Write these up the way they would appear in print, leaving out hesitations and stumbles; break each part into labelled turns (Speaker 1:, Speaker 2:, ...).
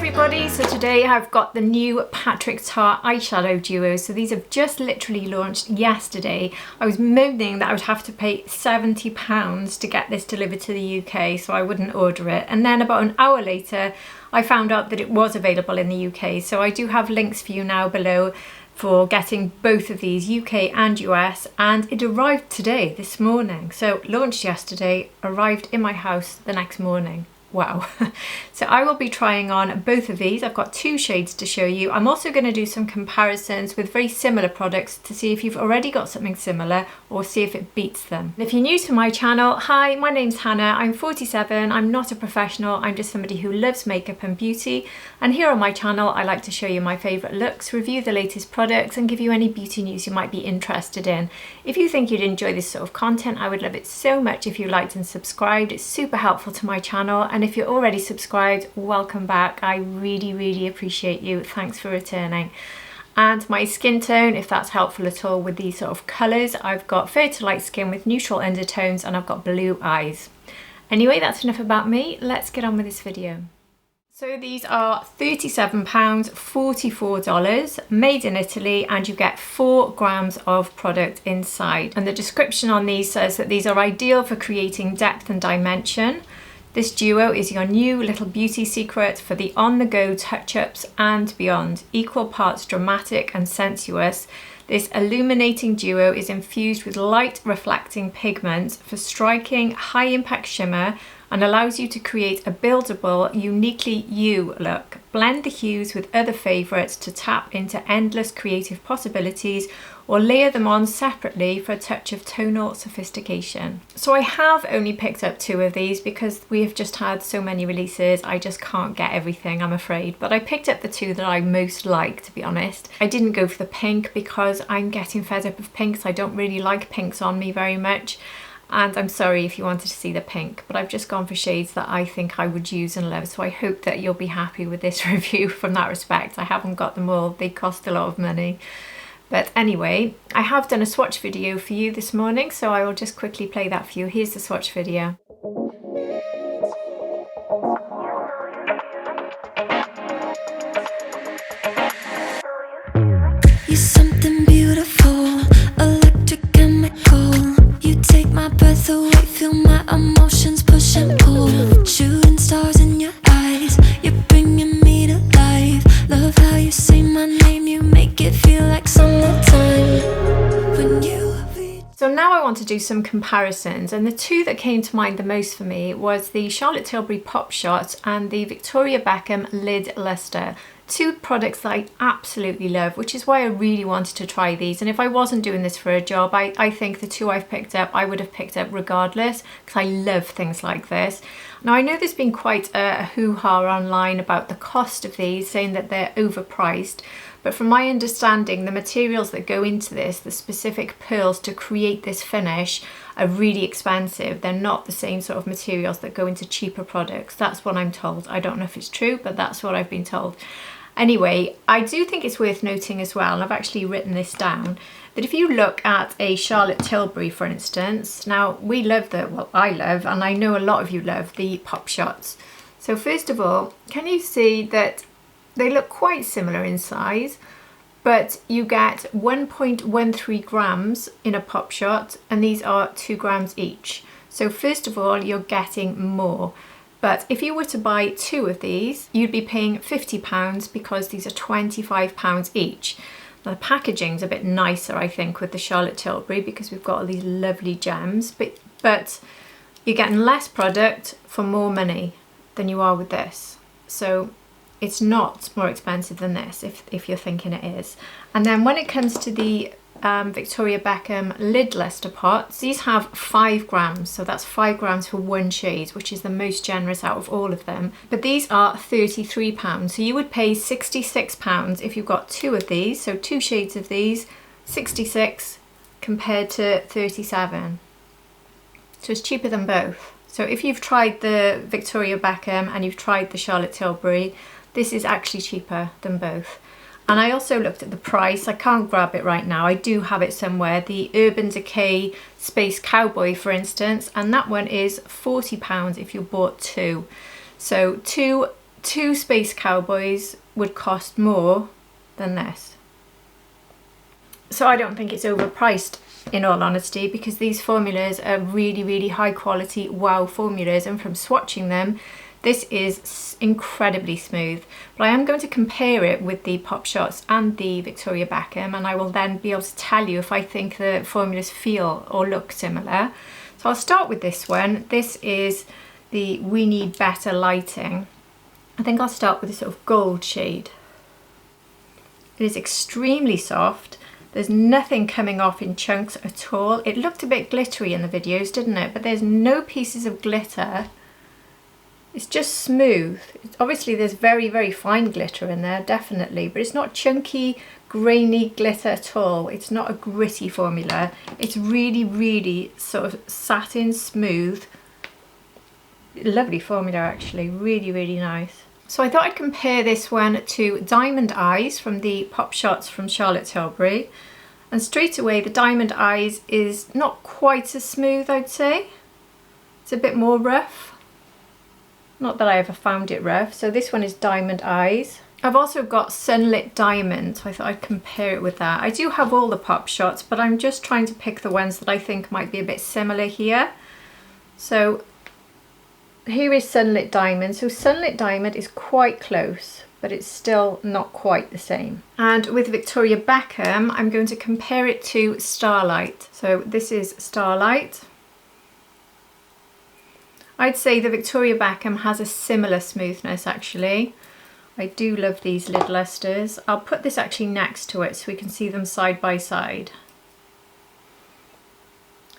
Speaker 1: everybody, so today I've got the new Patrick Tar eyeshadow duo. So these have just literally launched yesterday. I was moaning that I would have to pay £70 to get this delivered to the UK, so I wouldn't order it. And then about an hour later I found out that it was available in the UK, so I do have links for you now below for getting both of these, UK and US, and it arrived today, this morning. So launched yesterday, arrived in my house the next morning. Wow. So I will be trying on both of these. I've got two shades to show you. I'm also going to do some comparisons with very similar products to see if you've already got something similar or see if it beats them. And if you're new to my channel, hi, my name's Hannah. I'm 47. I'm not a professional. I'm just somebody who loves makeup and beauty. And here on my channel, I like to show you my favourite looks, review the latest products, and give you any beauty news you might be interested in. If you think you'd enjoy this sort of content, I would love it so much if you liked and subscribed. It's super helpful to my channel. And if you're already subscribed, welcome back. I really appreciate you. Thanks for returning. And my skin tone, if that's helpful at all with these sort of colours, I've got fair to light skin with neutral undertones, and I've got blue eyes. Anyway, that's enough about me. Let's get on with this video. So these are £37, $44, made in Italy, and you get 4 grams of product inside. And the description on these says that these are ideal for creating depth and dimension. This duo is your new little beauty secret for the on-the-go touch-ups and beyond. Equal parts dramatic and sensuous, this illuminating duo is infused with light reflecting pigment for striking high-impact shimmer and allows you to create a buildable, uniquely you look. Blend the hues with other favourites to tap into endless creative possibilities, or layer them on separately for a touch of tonal sophistication. So I have only picked up 2 of these because we have just had so many releases. I just can't get everything, I'm afraid. But I picked up the 2 that I most like, to be honest. I didn't go for the pink because I'm getting fed up of pinks. I don't really like pinks on me very much. And I'm sorry if you wanted to see the pink, but I've just gone for shades that I think I would use and love. So I hope that you'll be happy with this review from that respect. I haven't got them all. They cost a lot of money. But anyway, I have done a swatch video for you this morning, so I will just quickly play that for you. Here's the swatch video.
Speaker 2: You're something beautiful, electric chemical. You take my breath away, feel my emotions push and pull. Shooting stars in your eyes, you're bringing me to life. Love how you say my name, you make it feel like summertime when you reach.
Speaker 1: So now I want to do some comparisons, and the 2 that came to mind the most for me was the Charlotte Tilbury Pop Shot and the Victoria Beckham Lid Luster. 2 products that I absolutely love, which is why I really wanted to try these. And if I wasn't doing this for a job, I think the 2 I've picked up, I would have picked up regardless, because I love things like this. Now I know there's been quite a hoo-ha online about the cost of these, saying that they're overpriced. But from my understanding, the materials that go into this, the specific pearls to create this finish, are really expensive. They're not the same sort of materials that go into cheaper products. That's what I'm told. I don't know if it's true, but that's what I've been told. Anyway, I do think it's worth noting as well, and I've actually written this down, that if you look at a Charlotte Tilbury, for instance, now we love well, I love, and I know a lot of you love, the Pop Shots. So first of all, can you see that they look quite similar in size, but you get 1.13 grams in a Pop Shot, and these are 2 grams each. So first of all, you're getting more. But if you were to buy 2 of these, you'd be paying £50 because these are £25 each. Now the packaging's a bit nicer, I think, with the Charlotte Tilbury because we've got all these lovely gems, but you're getting less product for more money than you are with this. So it's not more expensive than this if you're thinking it is. And then when it comes to the Victoria Beckham Lid Luster pots, these have 5 grams, so that's 5 grams for 1 shade, which is the most generous out of all of them. But these are £33, so you would pay £66 if you got 2 of these, so 2 shades of these, 66 compared to 37. So it's cheaper than both. So if you've tried the Victoria Beckham and you've tried the Charlotte Tilbury, this is actually cheaper than both. And I also looked at the price. I can't grab it right now. I do have it somewhere. The Urban Decay Space Cowboy, for instance, and that one is £40 if you bought 2. So 2 2 Space Cowboys would cost more than this. So I don't think it's overpriced, in all honesty, because these formulas are really, really high quality wow formulas, and from swatching them, this is incredibly smooth. But I am going to compare it with the Pop Shots and the Victoria Beckham, and I will then be able to tell you if I think the formulas feel or look similar. So I'll start with this one. This is the We Need Better Lighting. I think I'll start with a sort of gold shade. It is extremely soft. There's nothing coming off in chunks at all. It looked a bit glittery in the videos, didn't it? But there's no pieces of glitter. It's just smooth. Obviously there's very, very fine glitter in there, definitely, but it's not chunky, grainy glitter at all. It's not a gritty formula. It's really, really sort of satin smooth. Lovely formula actually, really, really nice. So I thought I'd compare this one to Diamond Eyes from the Pop Shots from Charlotte Tilbury. And straight away, the Diamond Eyes is not quite as smooth, I'd say. It's a bit more rough. Not that I ever found it rough. So this one is Diamond Eyes. I've also got Sunlit Diamond, so I thought I'd compare it with that. I do have all the Pop Shots, but I'm just trying to pick the ones that I think might be a bit similar here. So here is Sunlit Diamond. So Sunlit Diamond is quite close, but it's still not quite the same. And with Victoria Beckham, I'm going to compare it to Starlight. So this is Starlight. I'd say the Victoria Beckham has a similar smoothness actually. I do love these lid lusters. I'll put this actually next to it so we can see them side by side.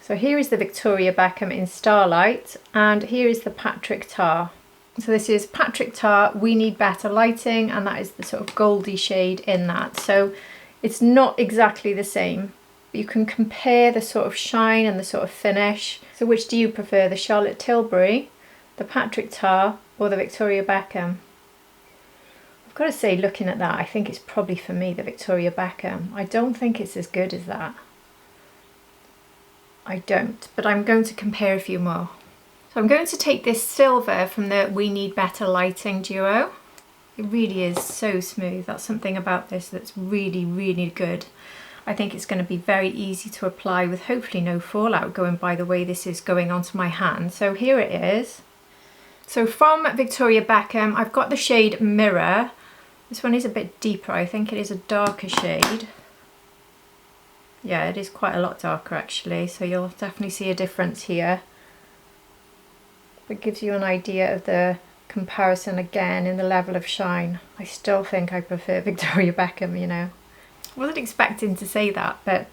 Speaker 1: So here is the Victoria Beckham in Starlight, and here is the Patrick Tar. So this is Patrick Tar, We Need Better Lighting, and that is the sort of goldy shade in that. So it's not exactly the same. You can compare the sort of shine and the sort of finish. So which do you prefer, the Charlotte Tilbury, the Patrick Tar, or the Victoria Beckham? I've got to say, looking at that, I think it's probably for me the Victoria Beckham. I don't think it's as good as that. I don't, but I'm going to compare a few more. So I'm going to take this silver from the We Need Better Lighting duo. It really is so smooth. That's something about this that's really, really good. I think it's going to be very easy to apply with hopefully no fallout going by the way this is going onto my hand. So here it is. So from Victoria Beckham, I've got the shade Mirror. This one is a bit deeper. I think it is a darker shade. Yeah, it is quite a lot darker actually, so you'll definitely see a difference here. It gives you an idea of the comparison again in the level of shine. I still think I prefer Victoria Beckham, you know. I wasn't expecting to say that, but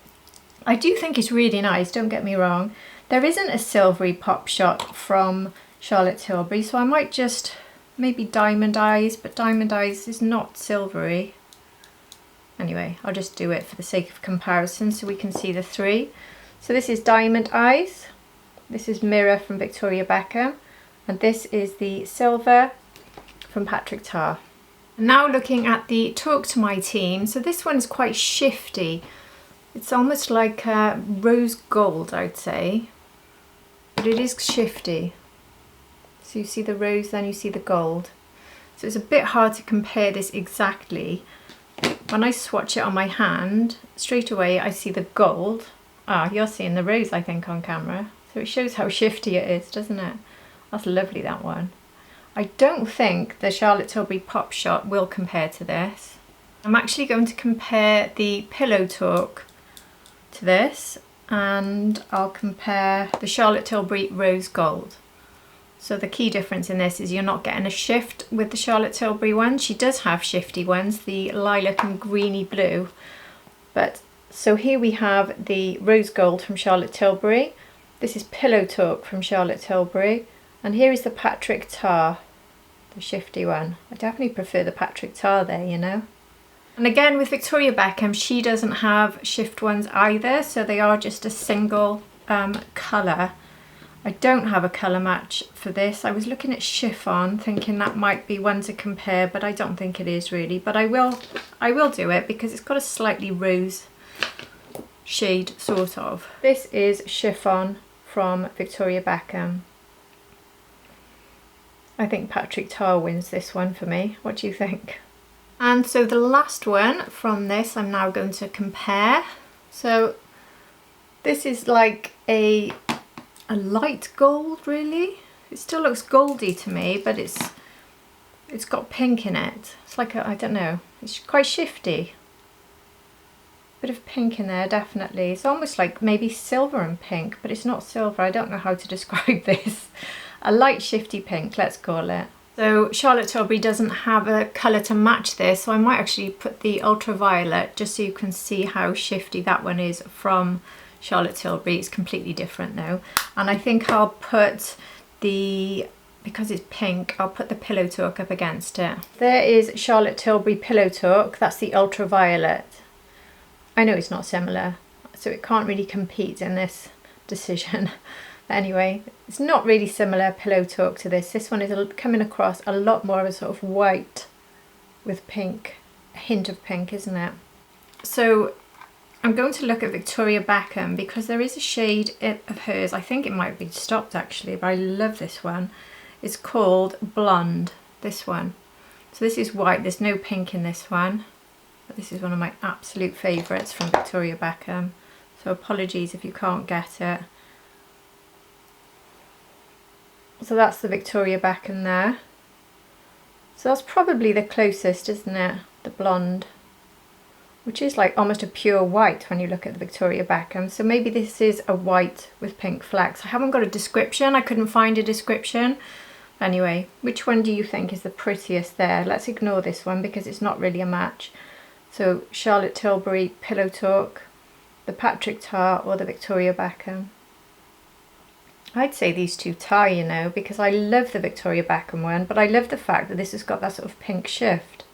Speaker 1: I do think it's really nice, don't get me wrong. There isn't a silvery Pop Shot from Charlotte Tilbury, so I might just maybe Diamond Eyes, but Diamond Eyes is not silvery. Anyway, I'll just do it for the sake of comparison so we can see the three. So this is Diamond Eyes, this is Mirror from Victoria Beckham, and this is the silver from Patrick Tar. Now looking at the Talk to My Team, so this one is quite shifty. It's almost like rose gold, I'd say, but it is shifty. So you see the rose, then you see the gold. So it's a bit hard to compare this exactly. When I swatch it on my hand, straight away I see the gold. Ah, you're seeing the rose I think on camera. So it shows how shifty it is, doesn't it? That's lovely, that one. I don't think the Charlotte Tilbury Pop Shot will compare to this. I'm actually going to compare the Pillow Talk to this, and I'll compare the Charlotte Tilbury Rose Gold. So the key difference in this is you're not getting a shift with the Charlotte Tilbury one. She does have shifty ones, the lilac and greeny blue. But so here we have the Rose Gold from Charlotte Tilbury. This is Pillow Talk from Charlotte Tilbury. And here is the Patrick Tar, the shifty one. I definitely prefer the Patrick Tar there, you know. And again with Victoria Beckham, she doesn't have shift ones either, so they are just a single colour. I don't have a colour match for this. I was looking at chiffon thinking that might be one to compare, but I don't think it is really. But I will do it because it's got a slightly rose shade sort of. This is chiffon from Victoria Beckham. I think Patrick Tar wins this one for me. What do you think? And so the last one from this I'm now going to compare. So this is like a light gold really. It still looks goldy to me, but it's got pink in it. It's like I don't know, it's quite shifty. Bit of pink in there, definitely. It's almost like maybe silver and pink, but it's not silver. I don't know how to describe this. A light shifty pink, let's call it. So Charlotte Tilbury doesn't have a colour to match this, so I might actually put the ultraviolet just so you can see how shifty that one is from Charlotte Tilbury. It's completely different though. And I think I'll put because it's pink, I'll put the Pillow Talk up against it. There is Charlotte Tilbury Pillow Talk, that's the ultraviolet. I know it's not similar, so it can't really compete in this decision. But anyway, it's not really similar Pillow Talk to this. This one is coming across a lot more of a sort of white with pink, a hint of pink, isn't it? So I'm going to look at Victoria Beckham because there is a shade of hers. I think it might be stopped actually, but I love this one. It's called Blonde, this one. So this is white, there's no pink in this one. But this is one of my absolute favourites from Victoria Beckham. So apologies if you can't get it. So that's the Victoria Beckham there. So that's probably the closest, isn't it? The blonde. Which is like almost a pure white when you look at the Victoria Beckham. So maybe this is a white with pink flecks. I haven't got a description. I couldn't find a description. Anyway, which one do you think is the prettiest there? Let's ignore this one because it's not really a match. So Charlotte Tilbury Pillow Talk, the Patrick Tar or the Victoria Beckham. I'd say these two tie, you know, because I love the Victoria Beckham one, but I love the fact that this has got that sort of pink shift.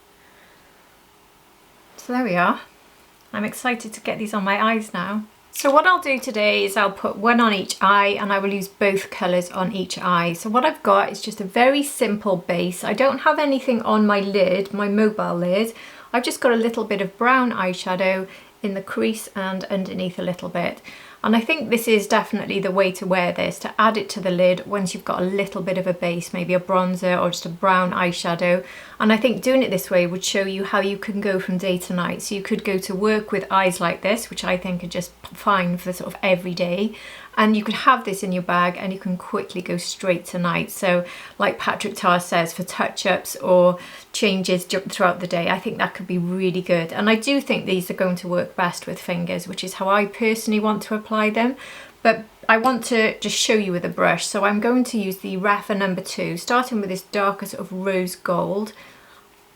Speaker 1: So there we are. I'm excited to get these on my eyes now. So what I'll do today is I'll put one on each eye and I will use both colours on each eye. So what I've got is just a very simple base. I don't have anything on my lid, my mobile lid. I've just got a little bit of brown eyeshadow in the crease and underneath a little bit. And I think this is definitely the way to wear this, to add it to the lid once you've got a little bit of a base, maybe a bronzer or just a brown eyeshadow. And I think doing it this way would show you how you can go from day to night. So you could go to work with eyes like this, which I think are just fine for sort of every day. And you could have this in your bag and you can quickly go straight to night. So like Patrick Tar says, for touch-ups or changes throughout the day, I think that could be really good. And I do think these are going to work best with fingers, which is how I personally want to apply them. But I want to just show you with a brush. So I'm going to use the Rapha number 2, starting with this darker sort of rose gold,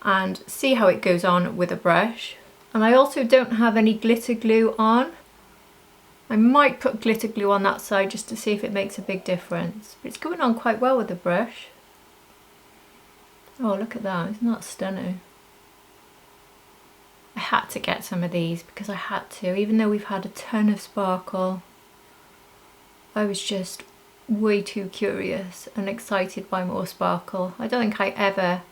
Speaker 1: and see how it goes on with a brush. And I also don't have any glitter glue on. I might put glitter glue on that side just to see if it makes a big difference. But it's going on quite well with the brush. Oh, look at that, isn't that stunning? I had to get some of these because I had to, even though we've had a ton of sparkle. I was just way too curious and excited by more sparkle. I don't think I ever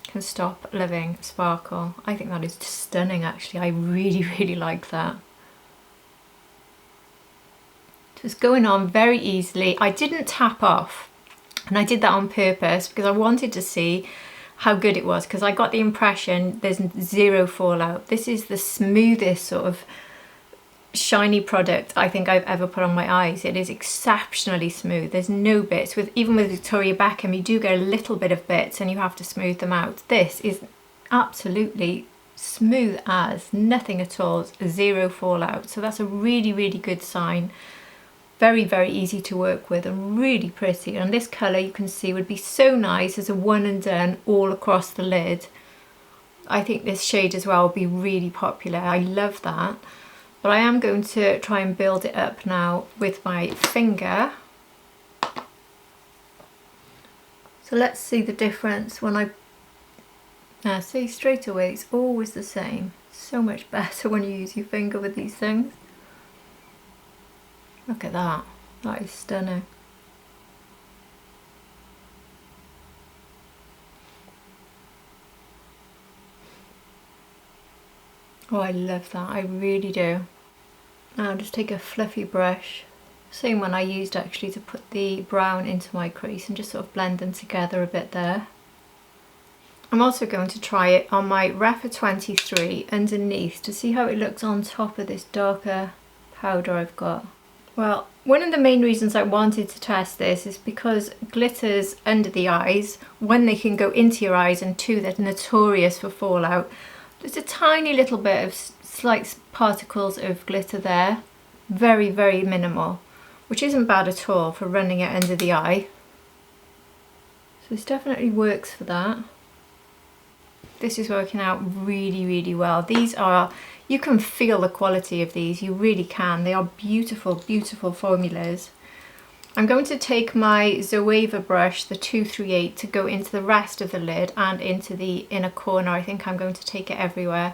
Speaker 1: can stop loving sparkle. I think that is stunning actually. I really, really like that. It's going on very easily. I didn't tap off, and I did that on purpose because I wanted to see how good it was, because I got the impression there's zero fallout. This is the smoothest sort of shiny product I think I've ever put on my eyes. It is exceptionally smooth. There's no bits. Even with Victoria Beckham, you do get a little bit of bits and you have to smooth them out. This is absolutely smooth as nothing at all. Zero fallout. So that's a really, really good sign. Very, very easy to work with and really pretty. And this colour you can see would be so nice as a one and done all across the lid. I think this shade as well will be really popular. I love that. But I am going to try and build it up now with my finger. So let's see the difference when I see straight away it's always the same. So much better when you use your finger with these things. Look at that, that is stunning. Oh, I love that, I really do. Now just take a fluffy brush, Same one I used actually to put the brown into my crease and just sort of blend them together a bit there. I'm also going to try it on my Refa 23 underneath to see how it looks on top of this darker powder I've got. Well, one of the main reasons I wanted to test this is because glitters under the eyes, one, they can go into your eyes, and two, they're notorious for fallout. There's a tiny little bit of slight particles of glitter there, very, very minimal, which isn't bad at all for running it under the eye. So this definitely works for that. This is working out really, really well. These are, you can feel the quality of these, you really can. They are beautiful, beautiful formulas. I'm going to take my Zoeva brush, the 238, to go into the rest of the lid and into the inner corner. I think I'm going to take it everywhere.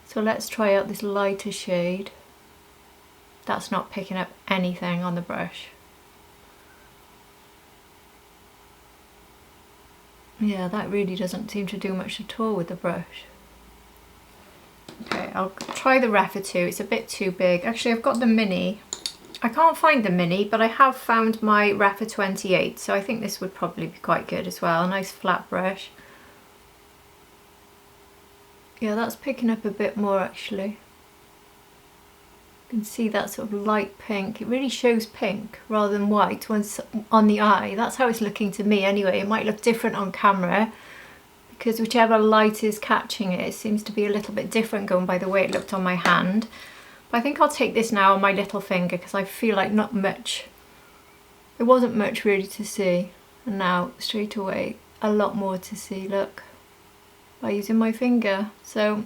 Speaker 1: So let's try out this lighter shade. That's not picking up anything on the brush. Yeah, that really doesn't seem to do much at all with the brush. Okay, I'll try the Refa 2. It's a bit too big. Actually, I've got the mini. I can't find the mini, but I have found my Refa 28, so I think this would probably be quite good as well. A nice flat brush. Yeah, that's picking up a bit more actually. You can see that sort of light pink. It really shows pink rather than white once on the eye. That's how it's looking to me anyway. It might look different on camera because whichever light is catching it, it seems to be a little bit different going by the way it looked on my hand. But I think I'll take this now on my little finger because I feel like not much. There wasn't much really to see. And now straight away, a lot more to see, look, by using my finger. So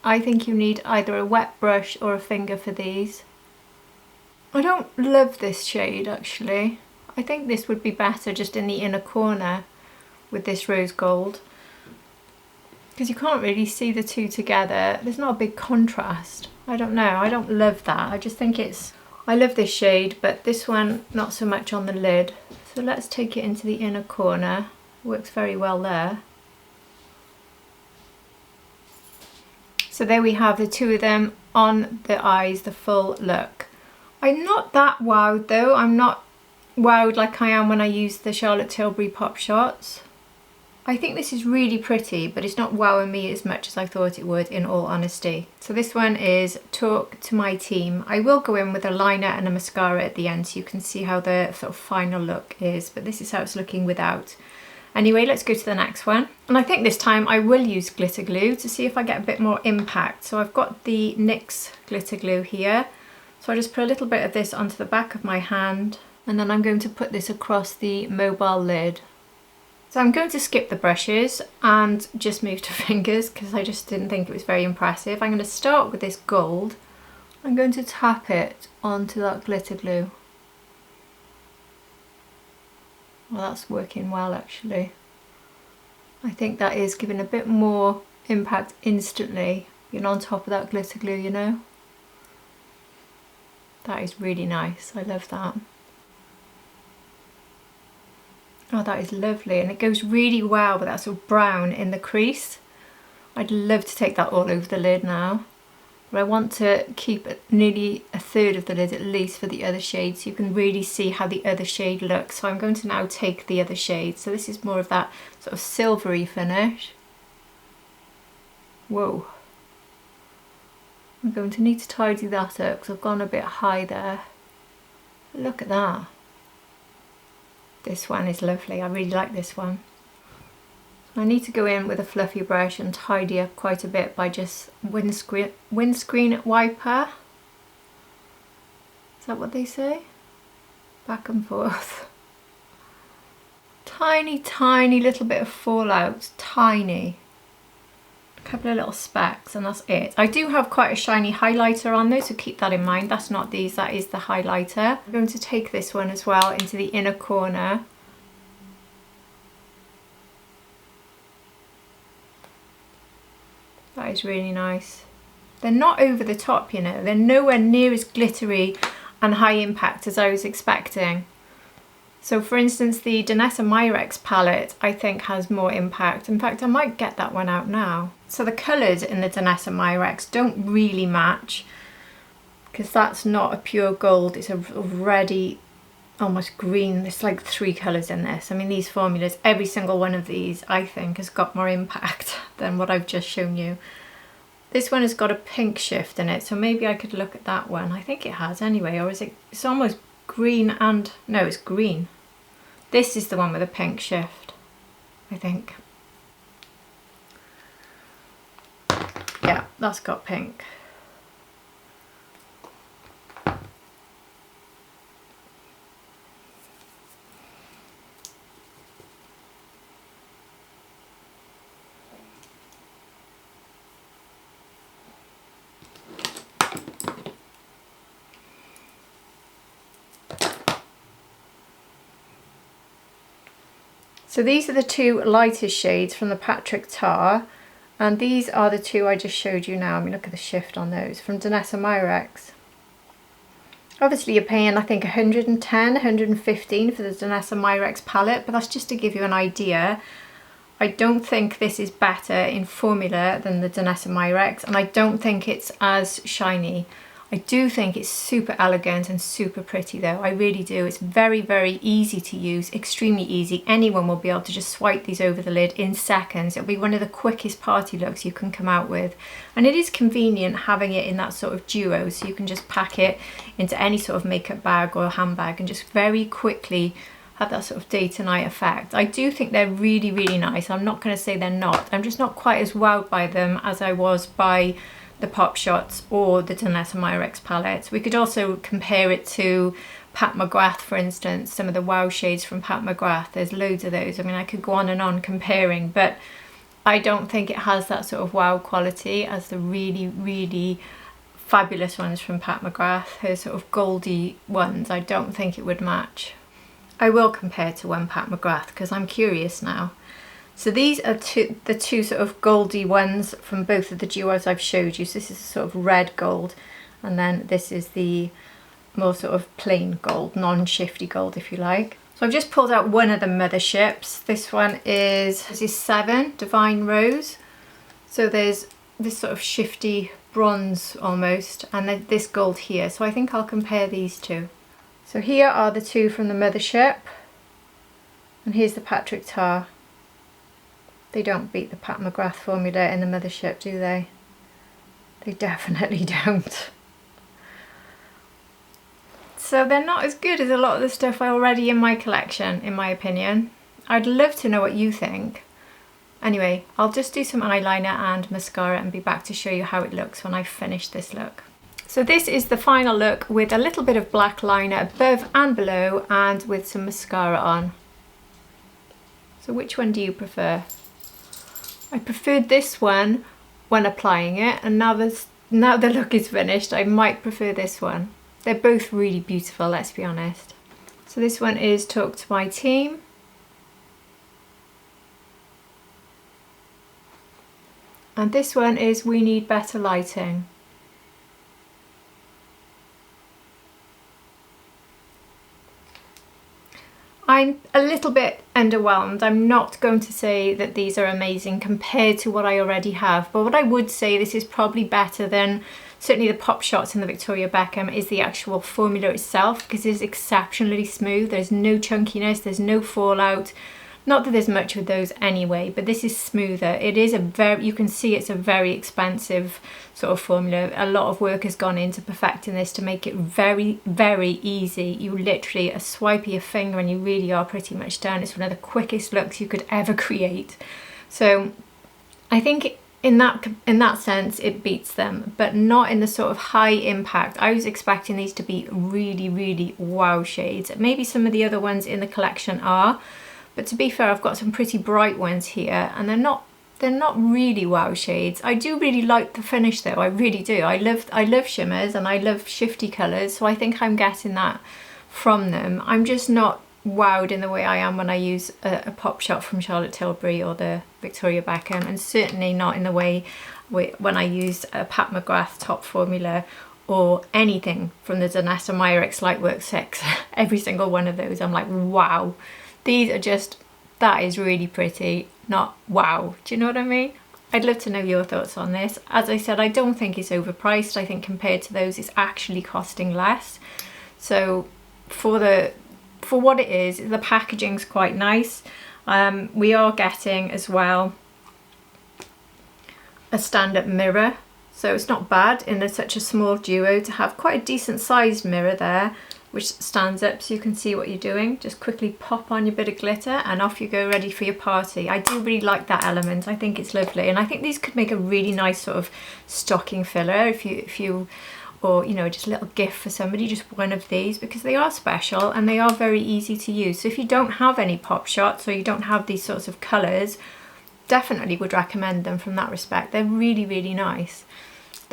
Speaker 1: I think you need either a wet brush or a finger for these. I don't love this shade actually. I think this would be better just in the inner corner with this rose gold, because you can't really see the two together. There's not a big contrast. I don't know, I don't love that. I just think it's, I love this shade, but this one not so much on the lid. So let's take it into the inner corner. Works very well there. So there we have the two of them on the eyes, the full look. I'm not that wowed though. I'm not wowed like I am when I use the Charlotte Tilbury Pop Shots. I think this is really pretty, but it's not wowing me as much as I thought it would, in all honesty. So this one is Talk to My Team. I will go in with a liner and a mascara at the end so you can see how the sort of final look is, but this is how it's looking without. Anyway, let's go to the next one. And I think this time I will use glitter glue to see if I get a bit more impact. So I've got the NYX glitter glue here. So I just put a little bit of this onto the back of my hand, and then I'm going to put this across the mobile lid. So I'm going to skip the brushes and just move to fingers because I just didn't think it was very impressive. I'm going to start with this gold. I'm going to tap it onto that glitter glue. Well, that's working well actually. I think that is giving a bit more impact instantly, being on top of that glitter glue, you know. That is really nice, I love that. Oh, that is lovely, and it goes really well with that sort of brown in the crease. I'd love to take that all over the lid now. But I want to keep nearly a third of the lid at least for the other shade so you can really see how the other shade looks. So I'm going to now take the other shade. So this is more of that sort of silvery finish. Whoa. I'm going to need to tidy that up because I've gone a bit high there. Look at that. This one is lovely. I really like this one. I need to go in with a fluffy brush and tidy up quite a bit by just windscreen wiper. Is that what they say? Back and forth. Tiny, tiny little bit of fallout. Tiny. A couple of little specks and that's it. I do have quite a shiny highlighter on though, so keep that in mind. That's not these, that is the highlighter. I'm going to take this one as well into the inner corner. That is really nice. They're not over the top, you know. They're nowhere near as glittery and high impact as I was expecting. So for instance, the Danessa Myricks palette I think has more impact. In fact, I might get that one out now. So the colours in the Danessa Myricks don't really match because that's not a pure gold, it's a already almost green. There's like 3 colours in this. I mean, these formulas, every single one of these I think has got more impact than what I've just shown you. This one has got a pink shift in it, so maybe I could look at that one. I think it has anyway, or is it? It's almost green and, no, it's green. This is the one with a pink shift, I think. Yeah, that's got pink. So these are the 2 lightest shades from the Patrick Tar, and these are the 2 I just showed you now. I mean, look at the shift on those, from Danessa Myricks. Obviously you're paying, I think, 110, 115 for the Danessa Myricks palette, but that's just to give you an idea. I don't think this is better in formula than the Danessa Myricks, and I don't think it's as shiny. I do think it's super elegant and super pretty though, I really do. It's very, very easy to use, extremely easy. Anyone will be able to just swipe these over the lid in seconds. It'll be one of the quickest party looks you can come out with. And it is convenient having it in that sort of duo, so you can just pack it into any sort of makeup bag or handbag and just very quickly have that sort of day to night effect. I do think they're really, really nice. I'm not going to say they're not. I'm just not quite as wowed by them as I was by the Pop Shots or the Danessa Myricks palettes. We could also compare it to Pat McGrath, for instance, some of the wow shades from Pat McGrath. There's loads of those. I mean, I could go on and on comparing, but I don't think it has that sort of wow quality as the really, really fabulous ones from Pat McGrath. Her sort of goldy ones, I don't think it would match. I will compare to one Pat McGrath because I'm curious now. So these are the 2 sort of goldy ones from both of the duos I've showed you. So this is sort of red gold, and then this is the more sort of plain gold, non-shifty gold if you like. So I've just pulled out one of the motherships. This one is 7, Divine Rose. So there's this sort of shifty bronze almost, and then this gold here. So I think I'll compare these 2. So here are the 2 from the mothership, and here's the Patrick Tar. They don't beat the Pat McGrath formula in the mothership, do they? They definitely don't. So they're not as good as a lot of the stuff already in my collection, in my opinion. I'd love to know what you think. Anyway, I'll just do some eyeliner and mascara and be back to show you how it looks when I've finished this look. So this is the final look with a little bit of black liner above and below, and with some mascara on. So which one do you prefer? I preferred this one when applying it, and now the look is finished, I might prefer this one. They're both really beautiful, let's be honest. So this one is Talk to My Team. And this one is We Need Better Lighting. I'm a little bit underwhelmed. I'm not going to say that these are amazing compared to what I already have, but what I would say, this is probably better than certainly the Pop Shots and the Victoria Beckham, is the actual formula itself, because it is exceptionally smooth. There's no chunkiness, there's no fallout. Not that there's much with those anyway, but this is smoother. It is you can see it's a very expensive sort of formula. A lot of work has gone into perfecting this to make it very, very easy. You literally a swipe of your finger and you really are pretty much done. It's one of the quickest looks you could ever create. So I think in that sense it beats them, but not in the sort of high impact. I was expecting these to be really, really wow shades. Maybe some of the other ones in the collection are, but to be fair, I've got some pretty bright ones here, and they're not really wow shades. I do really like the finish though, I really do. I love shimmers and I love shifty colours, so I think I'm getting that from them. I'm just not wowed in the way I am when I use a Pop Shot from Charlotte Tilbury or the Victoria Beckham, and certainly not in the way when I use a Pat McGrath top formula or anything from the Danessa Myricks Lightwork 6. Every single one of those I'm like, wow. These are just, that is really pretty, not wow. Do you know what I mean? I'd love to know your thoughts on this. As I said, I don't think it's overpriced. I think compared to those, it's actually costing less. So for what it is, the packaging's quite nice. We are getting as well a stand-up mirror, so it's not bad in such a small duo to have quite a decent sized mirror there, which stands up so you can see what you're doing. Just quickly pop on your bit of glitter and off you go, ready for your party. I do really like that element. I think it's lovely, and I think these could make a really nice sort of stocking filler if you or you know, just a little gift for somebody, just one of these, because they are special and they are very easy to use. So if you don't have any pop shots or you don't have these sorts of colours, definitely would recommend them from that respect. They're really, really nice.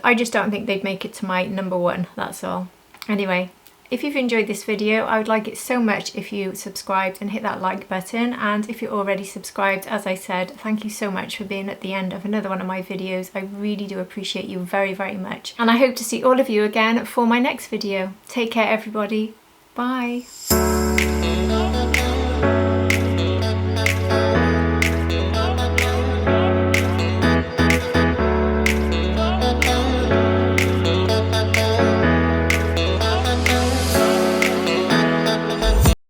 Speaker 1: I just don't think they'd make it to my number one, that's all. Anyway, if you've enjoyed this video, I would like it so much if you subscribed and hit that like button. And if you're already subscribed, as I said, thank you so much for being at the end of another one of my videos. I really do appreciate you very, very much. And I hope to see all of you again for my next video. Take care, everybody. Bye.